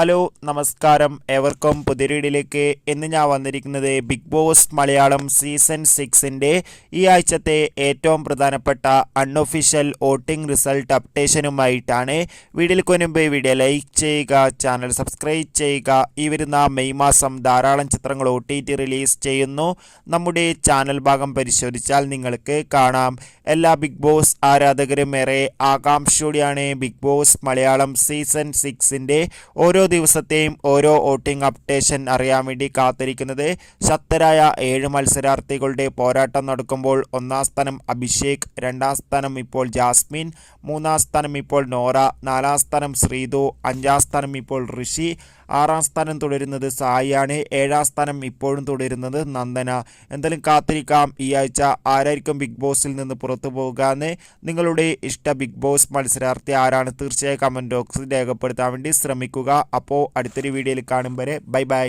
Hello നമസ്കാരം ഏവർക്കും പുതിയ വീഡിയോയിലേക്ക് ഇന്ന് ഞാൻ വന്നിരിക്കുന്നത് ബിഗ് ബോസ് മലയാളം സീസൺ 6ൻ്റെ ഈ ആഴ്ചത്തെ ഏറ്റവും പ്രധാനപ്പെട്ട അൺഒഫീഷ്യൽ വോട്ടിംഗ് റിസൾട്ട് അപ്ഡേഷനുമായിട്ടാണ്. വീഡിയോയ്ക്ക് മുൻപ് വീഡിയോ ലൈക്ക് ചെയ്യുക, ചാനൽ സബ്സ്ക്രൈബ് ചെയ്യുക. ഈ വരുന്ന മെയ് മാസം ധാരാളം ചിത്രങ്ങൾ OTT റിലീസ് ചെയ്യുന്നു. നമ്മുടെ ചാനൽ ഭാഗം പരിശോധിച്ചാൽ നിങ്ങൾക്ക് കാണാം. എല്ലാ ബിഗ് ബോസ് ആരാധകരും ഏറെ ആകാംക്ഷയോടെയാണ് ബിഗ് ബോസ് മലയാളം സീസൺ 6ൻ്റെ ഓരോ ദിവസത്തെയും ഓരോ വോട്ടിംഗ് അപ്ഡേഷൻ അറിയാൻ വേണ്ടി കാത്തിരിക്കുന്നത്. ശക്തരായ 7 മത്സരാർത്ഥികളുടെ പോരാട്ടം നടക്കുമ്പോൾ ഒന്നാം സ്ഥാനം അഭിഷേക്, രണ്ടാം സ്ഥാനം ഇപ്പോൾ ജാസ്മിൻ, മൂന്നാം സ്ഥാനം ഇപ്പോൾ നോറ, നാലാം സ്ഥാനം ശ്രീതു, അഞ്ചാം സ്ഥാനം ഇപ്പോൾ ഋഷി, ആറാം സ്ഥാനം തുടരുന്നത് സായിയാണ്, ഏഴാം സ്ഥാനം ഇപ്പോഴും തുടരുന്നത് നന്ദന. എന്തായാലും കാത്തിരിക്കാം ഈ ആഴ്ച ആരായിരിക്കും ബിഗ് ബോസിൽ നിന്ന് പുറത്തു പോകുക എന്ന്. നിങ്ങളുടെ ഇഷ്ട ബിഗ് ബോസ് മത്സരാർത്ഥി ആരാണ്? തീർച്ചയായും കമൻറ്റ് ബോക്സിൽ രേഖപ്പെടുത്താൻ വേണ്ടി ശ്രമിക്കുക. അപ്പോൾ അടുത്തൊരു വീഡിയോയിൽ കാണും വരെ ബൈ ബൈ.